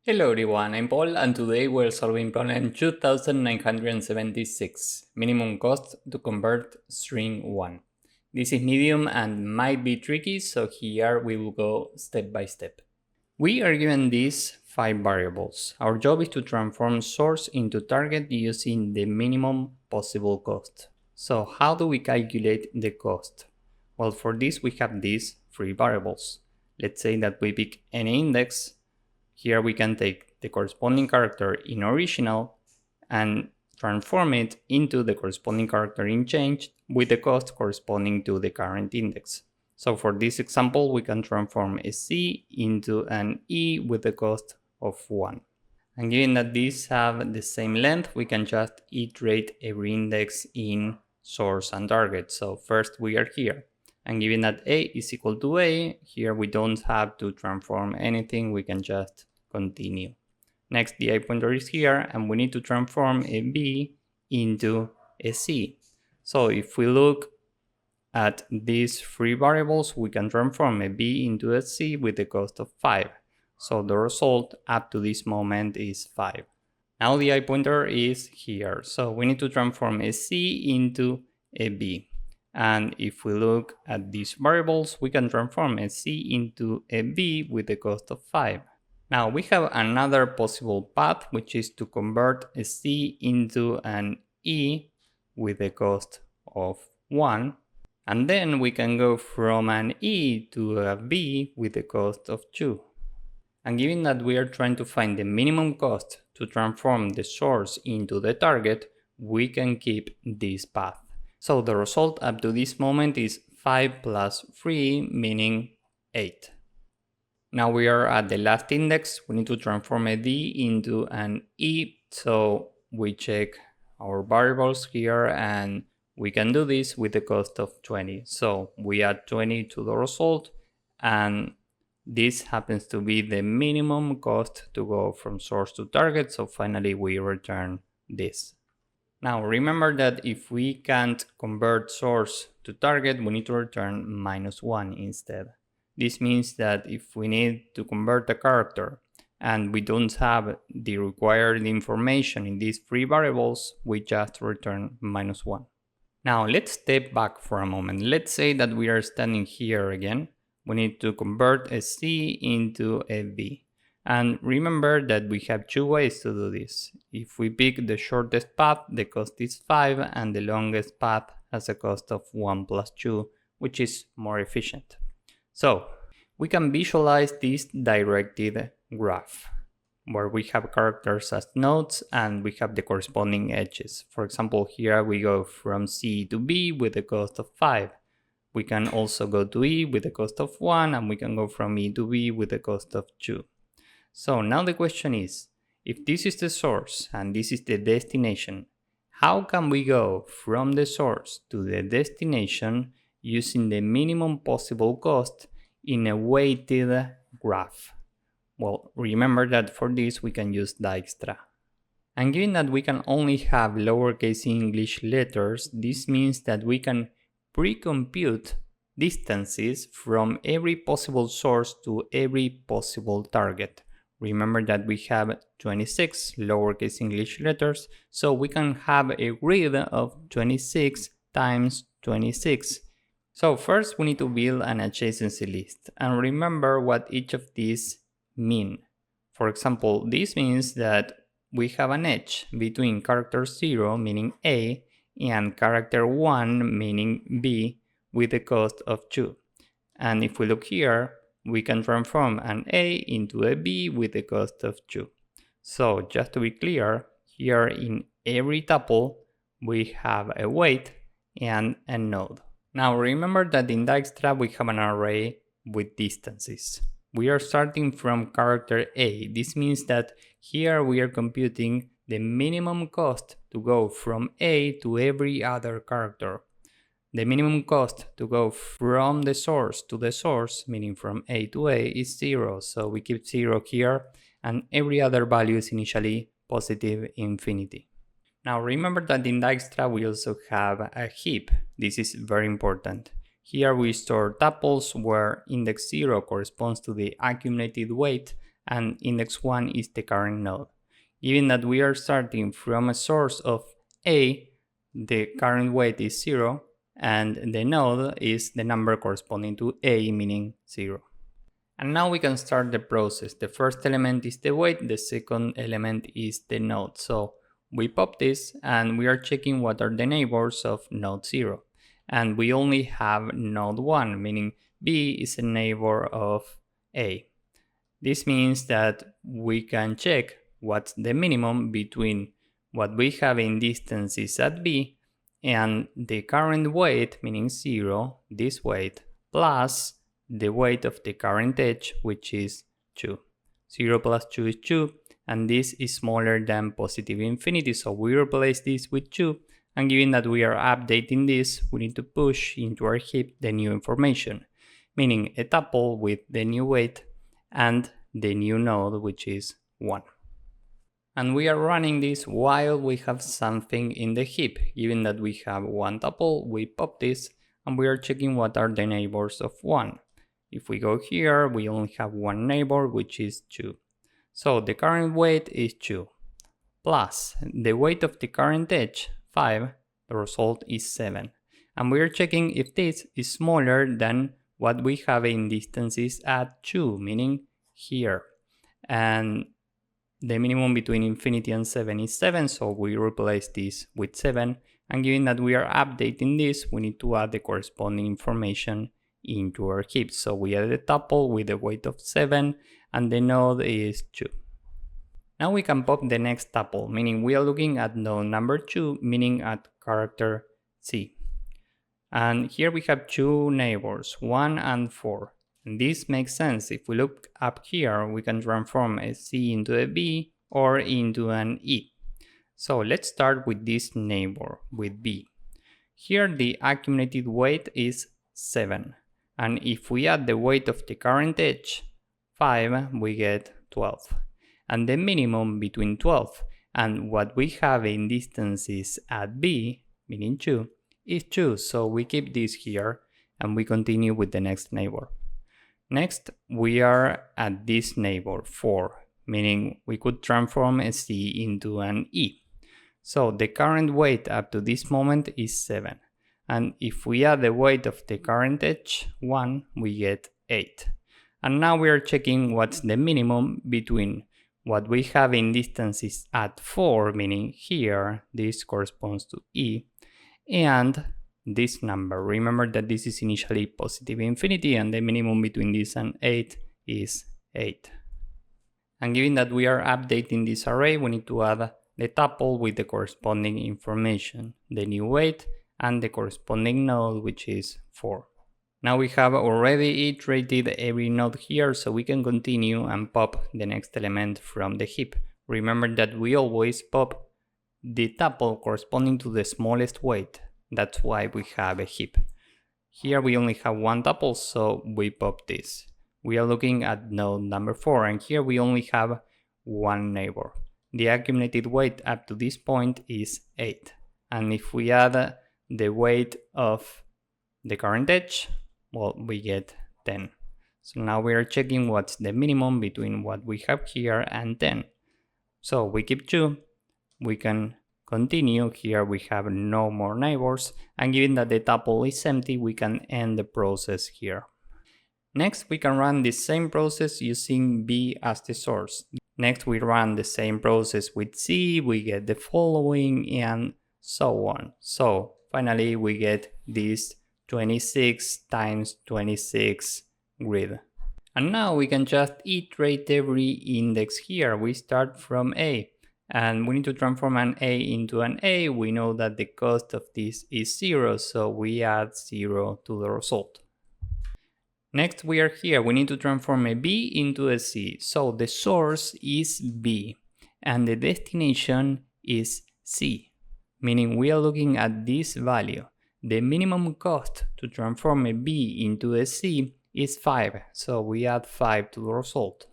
Hello everyone, I'm Paul and today we're solving problem 2976, minimum cost to convert string 1. This is medium and might be tricky, so here we will go step by step. We are given these 5 variables. Our job is to transform source into target using the minimum possible cost. So how do we calculate the cost? Well, for this we have these 3 variables. Let's say that we pick any index. Here we can take the corresponding character in original and transform it into the corresponding character in change with the cost corresponding to the current index. So for this example, we can transform a C into an E with the cost of 1. And given that these have the same length, we can just iterate every index in source and target. So first we are here. And given that A is equal to A, here we don't have to transform anything, we can just continue. Next, the I pointer is here, and we need to transform a B into a C. So if we look at these 3 variables, we can transform a B into a C with the cost of 5. So the result up to this moment is 5. Now the I pointer is here, so we need to transform a C into a B. And if we look at these variables, we can transform a C into a B with the cost of 5. Now we have another possible path, which is to convert a C into an E with the cost of 1. And then we can go from an E to a B with the cost of 2. And given that we are trying to find the minimum cost to transform the source into the target, we can keep this path. So the result up to this moment is 5 plus 3, meaning 8. Now we are at the last index. We need to transform a D into an E. So we check our variables here and we can do this with the cost of 20. So we add 20 to the result, and this happens to be the minimum cost to go from source to target. So finally we return this. Now remember that if we can't convert source to target, we need to return -1 instead. This means that if we need to convert a character and we don't have the required information in these 3 variables, we just return -1. Now let's step back for a moment. Let's say that we are standing here again. We need to convert a C into a B. And remember that we have 2 ways to do this. If we pick the shortest path, the cost is 5, and the longest path has a cost of 1 plus 2, which is more efficient. So we can visualize this directed graph where we have characters as nodes and we have the corresponding edges. For example, here we go from C to B with the cost of 5. We can also go to E with the cost of 1, and we can go from E to B with the cost of 2. So now the question is, if this is the source and this is the destination, how can we go from the source to the destination using the minimum possible cost in a weighted graph? Well, remember that for this we can use Dijkstra. And given that we can only have lowercase English letters, this means that we can pre-compute distances from every possible source to every possible target. Remember that we have 26 lowercase English letters, so we can have a grid of 26 times 26. So first we need to build an adjacency list and remember what each of these mean. For example, this means that we have an edge between character 0, meaning A, and character 1, meaning B, with the cost of 2. And if we look here, we can transform an A into a B with the cost of 2. So just to be clear, here in every tuple, we have a weight and a node. Now remember that in Dijkstra we have an array with distances. We are starting from character A. This means that here we are computing the minimum cost to go from A to every other character. The minimum cost to go from the source to the source, meaning from A to A, is 0. So we keep 0 here, and every other value is initially positive infinity. Now remember that in Dijkstra we also have a heap. This is very important. Here we store tuples where index 0 corresponds to the accumulated weight and index 1 is the current node. Given that we are starting from a source of A, the current weight is 0, and the node is the number corresponding to A, meaning 0. And now we can start the process. The first element is the weight, the second element is the node. So we pop this and we are checking what are the neighbors of node 0. And we only have node 1, meaning B is a neighbor of A. This means that we can check what's the minimum between what we have in distances at B and the current weight, meaning 0, this weight, plus the weight of the current edge, which is 2. 0 plus 2 is 2, and this is smaller than positive infinity, so we replace this with 2, and given that we are updating this, we need to push into our heap the new information, meaning a tuple with the new weight and the new node, which is 1. And we are running this while we have something in the heap. Given that we have one tuple, we pop this and we are checking what are the neighbors of 1. If we go here, we only have one neighbor, which is 2. So the current weight is 2, plus the weight of the current edge, 5, the result is 7. And we are checking if this is smaller than what we have in distances at 2, meaning here. And the minimum between infinity and 7 is 7, so we replace this with 7. And given that we are updating this, we need to add the corresponding information into our heap. So we add a tuple with a weight of 7 and the node is 2. Now we can pop the next tuple, meaning we are looking at node number 2, meaning at character C. And here we have two neighbors, 1 and 4. And this makes sense. If we look up here, we can transform a C into a B or into an E. So let's start with this neighbor, with B. Here the accumulated weight is 7. And if we add the weight of the current edge, 5, we get 12. And the minimum between 12 and what we have in distances at B, meaning 2, is 2. So we keep this here and we continue with the next neighbor. Next, we are at this neighbor, 4, meaning we could transform a C into an E. So the current weight up to this moment is 7. And if we add the weight of the current edge, 1, we get 8. And now we are checking what's the minimum between what we have in distances at 4, meaning here, this corresponds to E, and this number. Remember that this is initially positive infinity and the minimum between this and 8 is 8. And given that we are updating this array, we need to add the tuple with the corresponding information, the new weight and the corresponding node, which is 4. Now we have already iterated every node here, so we can continue and pop the next element from the heap. Remember that we always pop the tuple corresponding to the smallest weight. That's why we have a heap. Here we only have one tuple, so we pop this. We are looking at node number 4, and here we only have one neighbor. The accumulated weight up to this point is 8. And if we add the weight of the current edge, well, we get 10. So now we are checking what's the minimum between what we have here and 10. So we keep 2, we can continue. Here we have no more neighbors, and given that the tuple is empty, we can end the process here. Next, we can run the same process using B as the source. Next, we run the same process with C, we get the following, and so on. So finally, we get this 26 times 26 grid. And now we can just iterate every index here. We start from A. And we need to transform an A into an A. We know that the cost of this is 0, so we add 0 to the result. Next, we are here. We need to transform a B into a C. So the source is B and the destination is C, meaning we are looking at this value. The minimum cost to transform a B into a C is 5, so we add 5 to the result.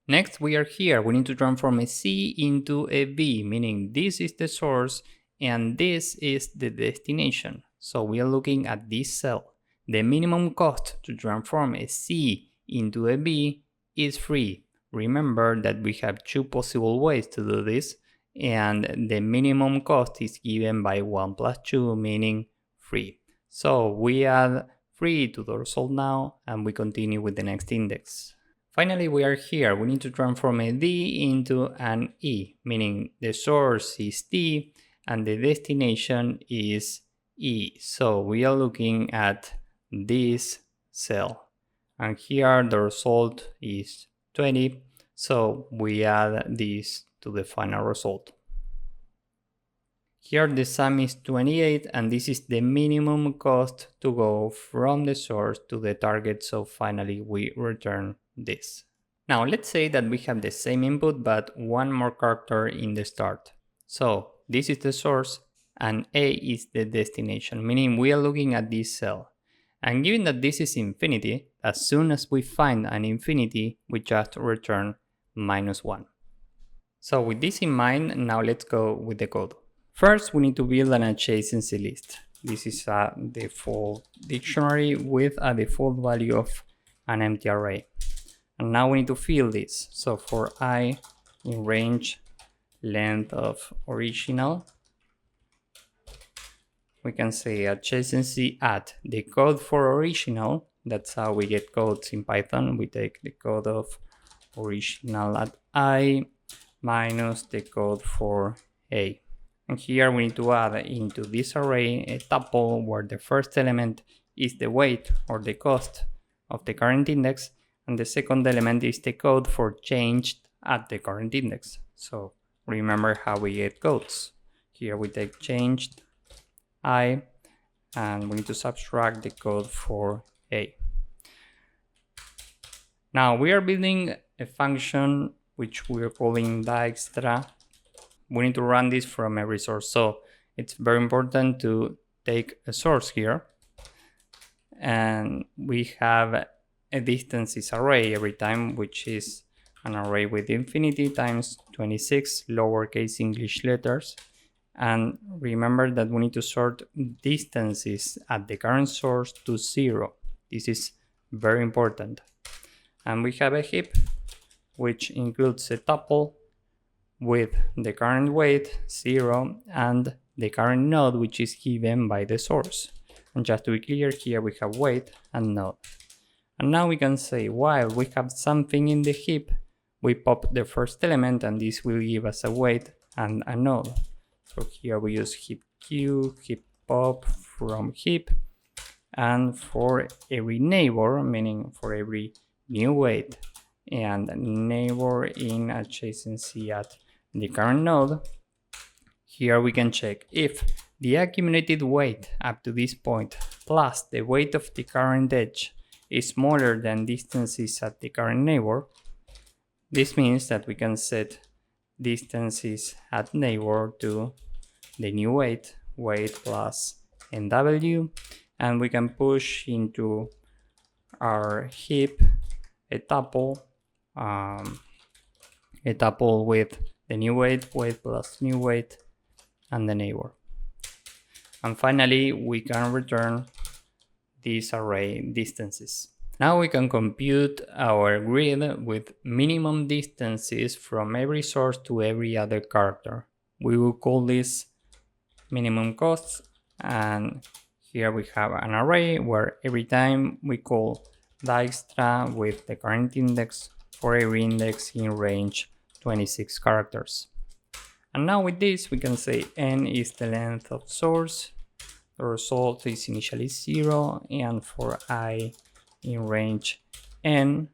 Next, we are here. We need to transform a C into a B, meaning this is the source and this is the destination. So we are looking at this cell. The minimum cost to transform a C into a B is 3, remember that we have two possible ways to do this, and the minimum cost is given by 1 plus 2, meaning 3. So we add 3 to the result now, and we continue with the next index. Finally, we are here. We need to transform a D into an E, meaning the source is D and the destination is E. So we are looking at this cell. And here the result is 20. So we add this to the final result. Here the sum is 28, and this is the minimum cost to go from the source to the target. So finally we return this. Now let's say that we have the same input but one more character in the start. So this is the source and A is the destination, meaning we are looking at this cell. And given that this is infinity, as soon as we find an infinity, we just return -1. So with this in mind, now let's go with the code. First, we need to build an adjacency list. This is a default dictionary with a default value of an empty array. And now we need to fill this. So for I in range length of original, we can say adjacency at the code for original. That's how we get codes in Python. We take the code of original at I minus the code for A. And here we need to add into this array a tuple where the first element is the weight or the cost of the current index, and the second element is the code for changed at the current index. So remember how we get codes. Here we take changed I, and we need to subtract the code for A. Now we are building a function which we are calling Dijkstra. We need to run this from every source, so it's very important to take a source here, and we have a distances array every time, which is an array with infinity times 26 lowercase English letters. And remember that we need to sort distances at the current source to 0. This is very important. And we have a heap which includes a tuple with the current weight 0 and the current node, which is given by the source. And just to be clear, here we have weight and node. And now we can say while we have something in the heap, we pop the first element and this will give us a weight and a node. So here we use heap q, heap pop from heap, and for every neighbor, meaning for every new weight and neighbor in adjacency at the current node, here we can check if the accumulated weight up to this point plus the weight of the current edge is smaller than distances at the current neighbor. This means that we can set distances at neighbor to the new weight plus nw, and we can push into our heap a tuple with the new weight plus new weight, and the neighbor. And finally, we can return this array distances. Now we can compute our grid with minimum distances from every source to every other character. We will call this minimum costs, and here we have an array where every time we call Dijkstra with the current index for every index in range 26 characters. And now with this we can say n is the length of source, the result is initially 0, and for I in range n,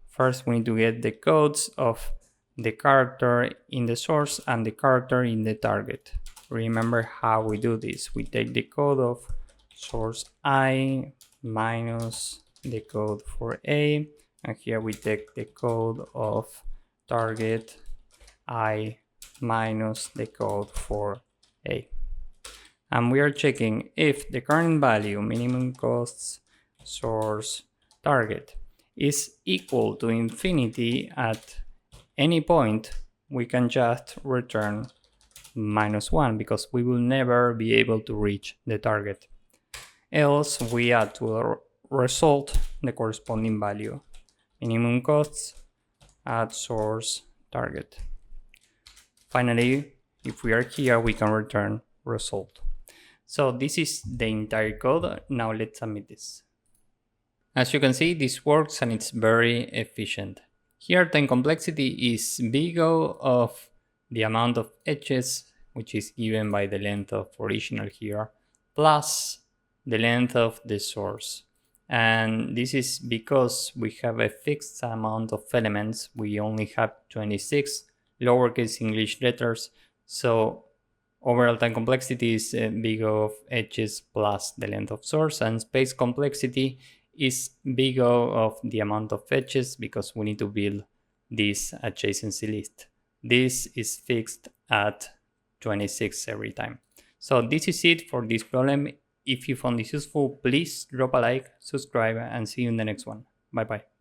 first we need to get the codes of the character in the source and the character in the target. Remember how we do this. We take the code of source I minus the code for A, and here we take the code of target I minus the code for A. And we are checking if the current value, minimum costs, source, target, is equal to infinity at any point, we can just return -1 because we will never be able to reach the target. Else we add to the result the corresponding value. Minimum costs add source target. Finally, if we are here, we can return result. So this is the entire code. Now let's submit this. As you can see, this works and it's very efficient. Here, time complexity is big O of the amount of edges, which is given by the length of original here, plus the length of the source. And this is because we have a fixed amount of elements. We only have 26 lowercase English letters. So overall time complexity is big O of edges plus the length of source, and space complexity is big O of the amount of edges because we need to build this adjacency list. This is fixed at 26 every time. So this is it for this problem. If you found this useful, please drop a like, subscribe, and see you in the next one. Bye bye.